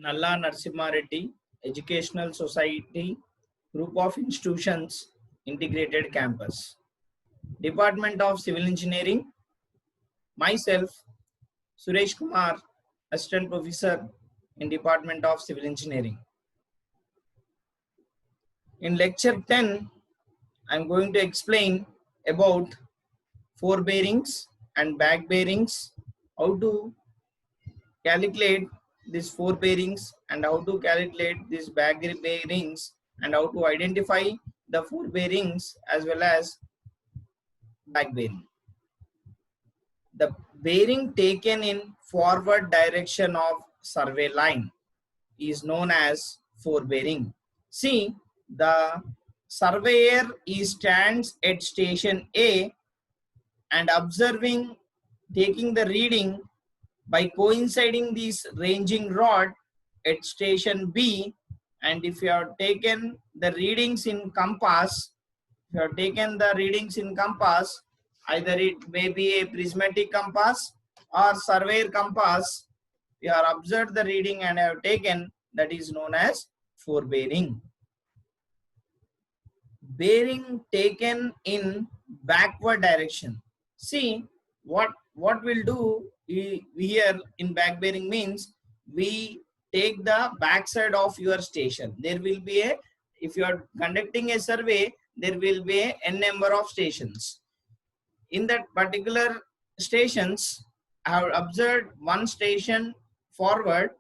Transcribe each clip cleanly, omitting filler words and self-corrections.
Nalla Narasimha Reddy Educational Society Group of Institutions Integrated Campus, Department of Civil Engineering. Myself, Suresh Kumar, Assistant Professor in Department of Civil Engineering. In lecture 10, I am going to explain about forebearings and back bearings, how to calculate these forebearings and how to calculate these back bearings, and how to identify the forebearings as well as back bearing. The bearing taken in forward direction of survey line is known as forebearing. See, the surveyor stands at station A and observing, taking the reading by coinciding this ranging rod at station B, and if you have taken the readings in compass, either it may be a prismatic compass or surveyor compass, you have observed the reading and have taken, that is known as forebearing. Bearing taken in backward direction. See, what we'll do here in back bearing means we take the backside of your station. There will be a, if you are conducting a survey, there will be a n number of stations. In that particular stations, I have observed one station forward,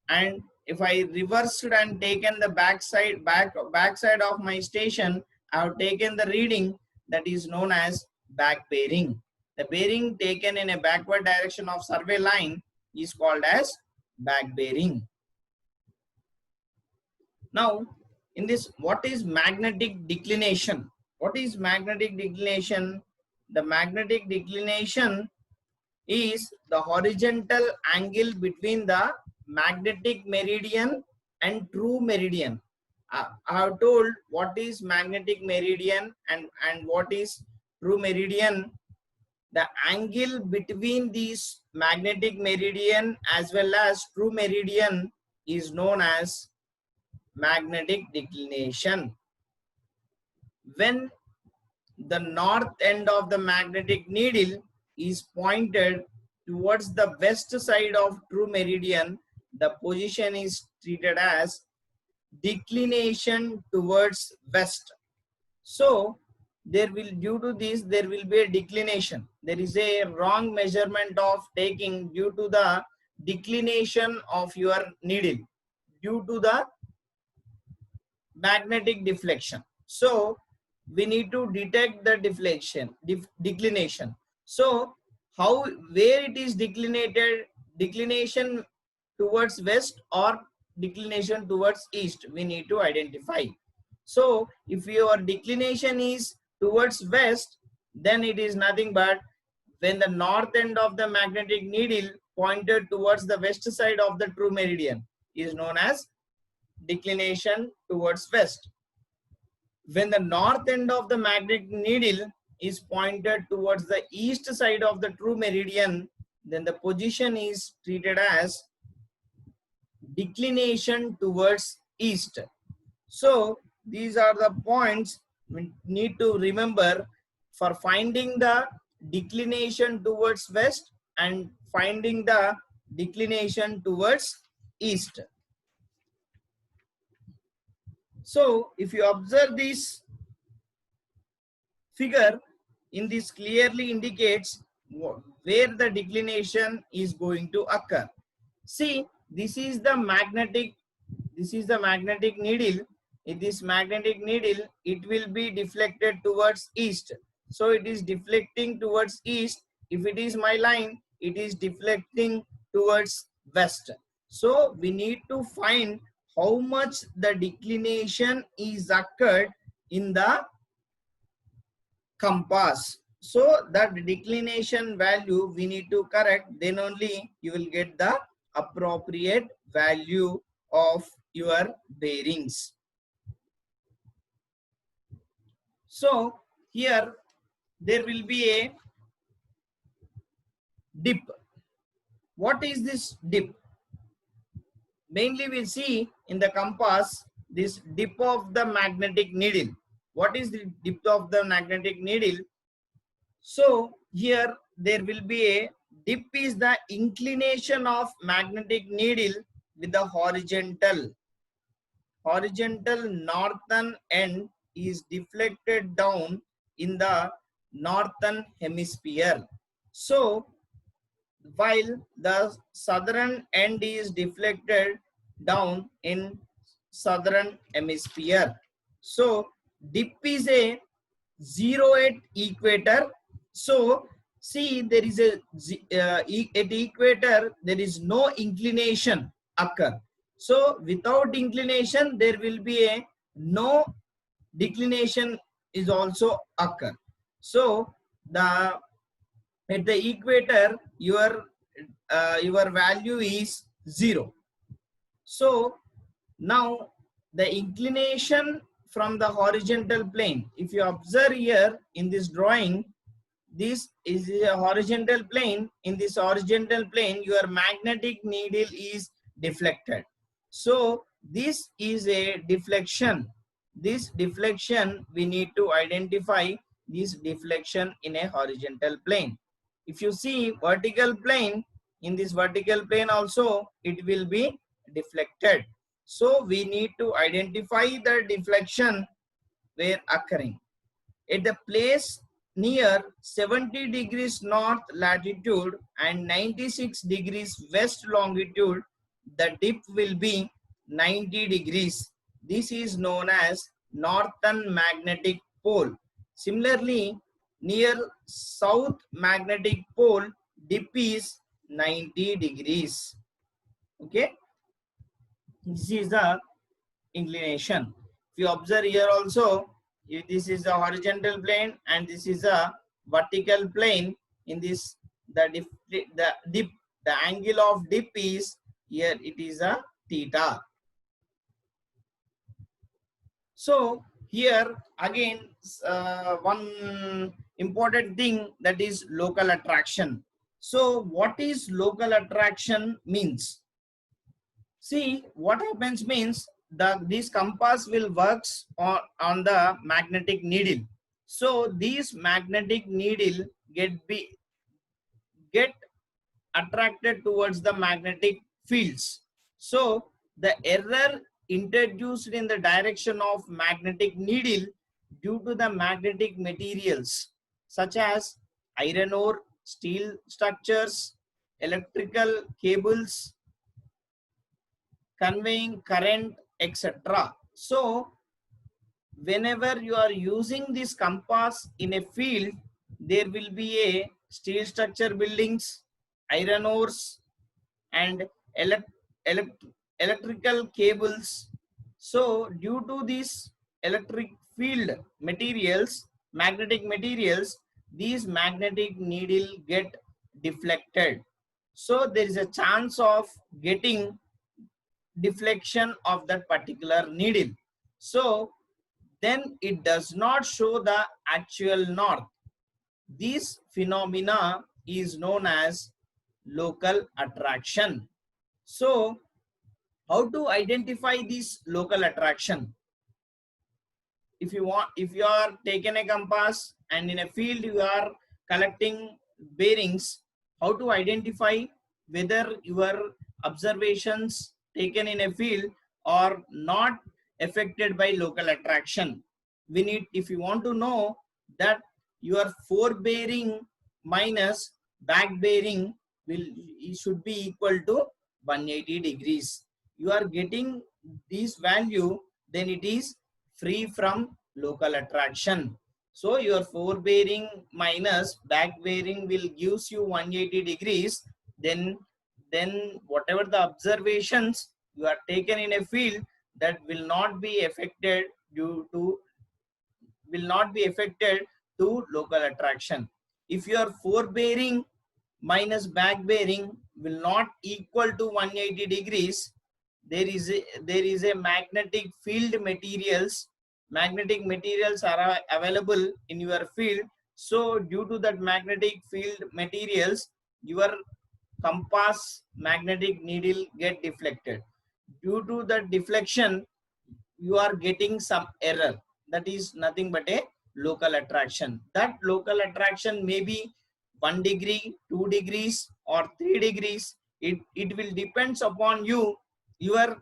and if I reversed and taken the backside of my station, I have taken the reading, that is known as back bearing. The bearing taken in a backward direction of survey line is called as back bearing. Now, in this, what is magnetic declination? What is magnetic declination? The magnetic declination is the horizontal angle between the magnetic meridian and true meridian. I have told what is magnetic meridian and what is true meridian. The angle between these magnetic meridian as well as true meridian is known as magnetic declination. When the north end of the magnetic needle is pointed towards the west side of true meridian, the position is treated as declination towards west. So there will, due to this, there will be a declination. There is a wrong measurement of taking due to the declination of your needle due to the magnetic deflection. So we need to detect the declination. So how, where it is declinated, declination towards west or declination towards east, we need to identify. So if your declination is towards west, then it is nothing but when the north end of the magnetic needle pointed towards the west side of the true meridian is known as declination towards west. When the north end of the magnetic needle is pointed towards the east side of the true meridian, then the position is treated as declination towards east. So these are the points we need to remember for finding the declination towards west and finding the declination towards east. So if you observe this figure, in this clearly indicates where the declination is going to occur. See, this is the magnetic needle. In this magnetic needle, it will be deflected towards east. So it is deflecting towards east. If it is my line, it is deflecting towards west. So we need to find how much the declination is occurred in the compass. So that declination value we need to correct, then only you will get the appropriate value of your bearings. So here there will be a dip. What is this dip? mainly we see in the compass this dip of the magnetic needle. What is the dip of the magnetic needle? So here there will be a dip is the inclination of magnetic needle with the horizontal northern end is deflected down in the northern hemisphere. So while the southern end is deflected down in southern hemisphere. So dip is a 0 at equator. So see, there is a at equator there is no inclination occur. So without inclination there will be a no declination is also occur. So the at the equator your value is 0. So now the inclination from the horizontal plane, if you observe here in this drawing, this is a horizontal plane. In this horizontal plane your magnetic needle is deflected. So this is a deflection. This deflection we need to identify this deflection in a horizontal plane. If you see vertical plane, in this vertical plane also it will be deflected. So we need to identify the deflection where occurring at the place near 70 degrees north latitude and 96 degrees west longitude. The dip will be 90 degrees. This is known as northern magnetic pole. Similarly, near south magnetic pole, dip is 90 degrees. Okay, this is the inclination. If you observe here also, if this is a horizontal plane and this is a vertical plane. In this the angle of dip is here, it is a theta. So here again one important thing, that is local attraction. So what is local attraction means? See, what happens means this compass will works on the magnetic needle. So these magnetic needle get attracted towards the magnetic fields. So the error introduced in the direction of magnetic needle due to the magnetic materials such as iron ore, steel structures, electrical cables, conveying current, etc. So whenever you are using this compass in a field, there will be a steel structure buildings, iron ores, and elect electrical cables. So due to these electric field materials, magnetic materials, these magnetic needle get deflected. So there is a chance of getting deflection of that particular needle. So then it does not show the actual north. This phenomena is known as local attraction. So how to identify this local attraction? If you are taking a compass and in a field you are collecting bearings, how to identify whether your observations taken in a field are not affected by local attraction? We need, if you want to know that your forward bearing minus back bearing will should be equal to 180 degrees. You are getting this value, then it is free from local attraction. So your forward bearing minus back bearing will gives you 180 degrees. Then whatever the observations you are taken in a field, that will not be affected to local attraction. If your forward bearing minus back bearing will not equal to 180 degrees, there is a magnetic materials are available in your field. So due to that magnetic field materials, your compass magnetic needle get deflected. due to the deflection you are getting some error. That is nothing but a local attraction. That local attraction may be 1 degree, 2 degrees or 3 degrees. It will depends upon you, your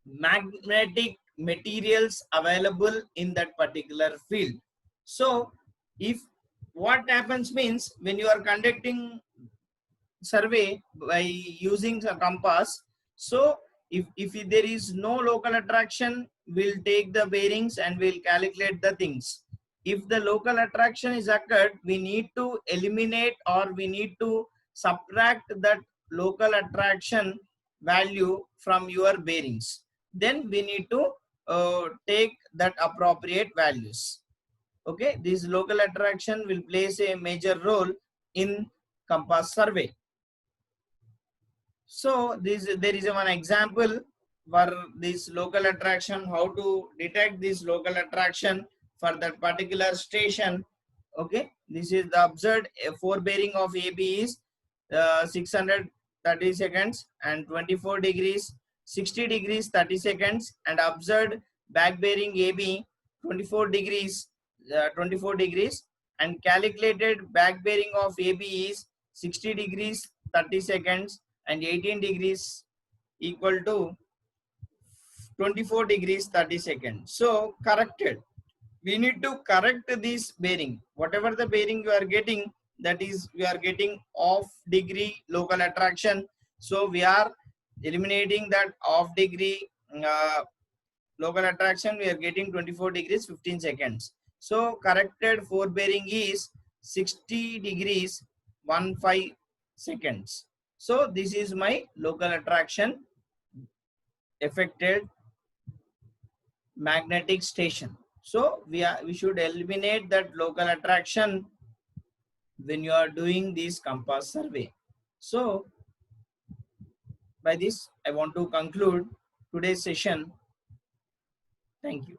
magnetic materials available in that particular field. So if what happens means, when you are conducting survey by using a compass, so if there is no local attraction, we'll take the bearings and we'll calculate the things. If the local attraction is occurred, we need to eliminate or we need to subtract that local attraction value from your bearings. Then we need to take that appropriate values. Okay, this local attraction will plays a major role in compass survey. So there is one example for this local attraction, how to detect this local attraction for that particular station. Okay, this is the observed forebearing of AB is 630 seconds and 24 degrees, 60 degrees 30 seconds, and observed back bearing AB 24 degrees, 24 degrees, and calculated back bearing of AB is 60 degrees 30 seconds and 18 degrees equal to 24 degrees 30 seconds. So corrected. We need to correct this bearing. Whatever the bearing you are getting, that is we are getting off degree local attraction. So we are eliminating that off degree local attraction. We are getting 24 degrees 15 seconds. So corrected forebearing is 60 degrees 15 seconds. So this is my local attraction affected magnetic station. So we should eliminate that local attraction when you are doing this compass survey. So by this I want to conclude today's session. Thank you.